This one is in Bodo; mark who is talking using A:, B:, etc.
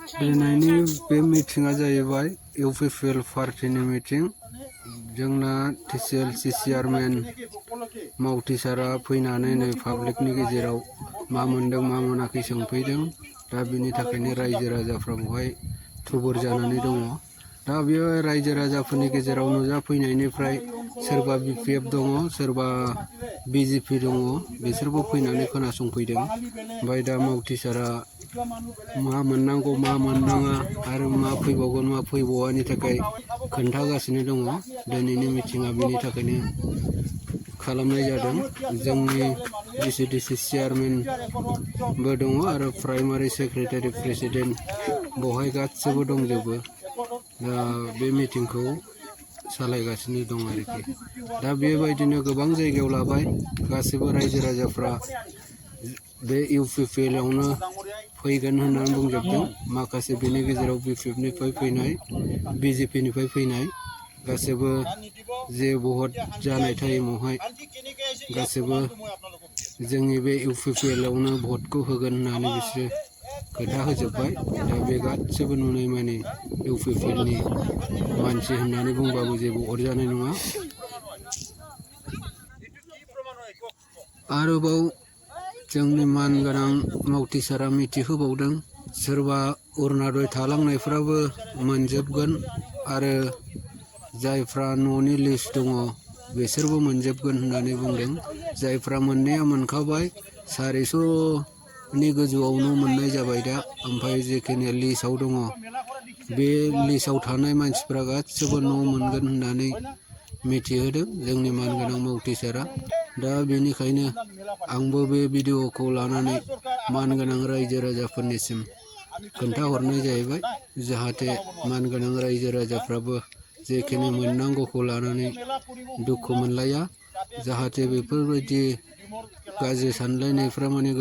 A: दिनैनि बे मिटिंआ जाहैबाय इउपिपिएल पार्टीनि मिटिं। जोंना टिसिएलसि चेयारमेन मावथि सारा फैनानै नै पाब्लिकनि गेजेराव मा मोनदों मा मोनाखै सोंफैदों। दा बिनि थाखायनो रायजो राजाफ्रा बेवहाय थुबुर जानानै दङ। दा बेयो रायजो राजाफोरनि गेजेराव नुजाफैनायनिफ्राय सोरबा बिपिएफ दङ, सोरबा बिजेपि दङ, बिसोरबो फैनानै खोनासंफैदों। ओमफ्राय दा मावथि सारा मा मोननांगौ मा मोननाङा आरो मा फैबावगोन मा फैबावानि थाखाय खोन्थागासिनो दङ। दिनैनि मिटिंआ बिनि थाखायनो खालामनाय जादों। जोंनि डिसिडिसि चेयारमेनबो दङ आरो प्राइमारि सेक्रेटारि प्रेसिडेन्ट बेवहाय गासिबो दंजोबो। दा बे मिटिंखौ सालायगासिनो दं आरोखि। दा बेबायदिनो गोबां जायगायाव लाबाय। गासिबो रायजो राजाफ्रा बे इउपिपिएलआवनो फैगोन होननानै बुंजोबदों। माखासे बेनि गेजेराव बिपिएफनिफ्राय फैनाय, बिजेपिनिफ्राय फैनाय गासिबो जे भट जानाय टाइमावहाय गासिबो जोंनि बे इउपिपिएलआवनो भटखौ होगोन होननानै बिसोरो खोथा होजोब्बाय। दा बे गासिबो नुनाय माने इउपिपिएलनि मानसि होननानै बुंबाबो जेबो अरजानाय नङा। आरोबाव जोंनि मानगोनां मावथि सारा मिथिहोबावदों, सोरबा अरुण'दय थालांनायफ्राबो मोनजोबगोन आरो जायफ्रा न'नि लिस्ट दङ बिसोरबो मोनजोबगोन होननानै बुंदों। जायफ्रा मोननाया मोनखाबाय 400नि गोजौआवनो मोननाय जाबाय दा। ओमफ्राय जेखिनि लिस्टआव दङ बे लिस्टआव थानाय मानसिफ्रा गासिबो न' मोनगोन होननानै मिथिहोदों जोंनि मानगोनां मावथि सारा। दा बेनिखायनो आंबो बे भिडिअखौ लानानै मानगोनां रायजो राजाफोरनिसिम खोन्थाहरनाय जाहैबाय, जाहाथे मानगोनां रायजो राजाफ्राबो जेखिनि मोननांगौखौ लानानै दुखु मोनलाया। जाहाथे बेफोरबायदि गाज्रि सानलायनायफ्रा माने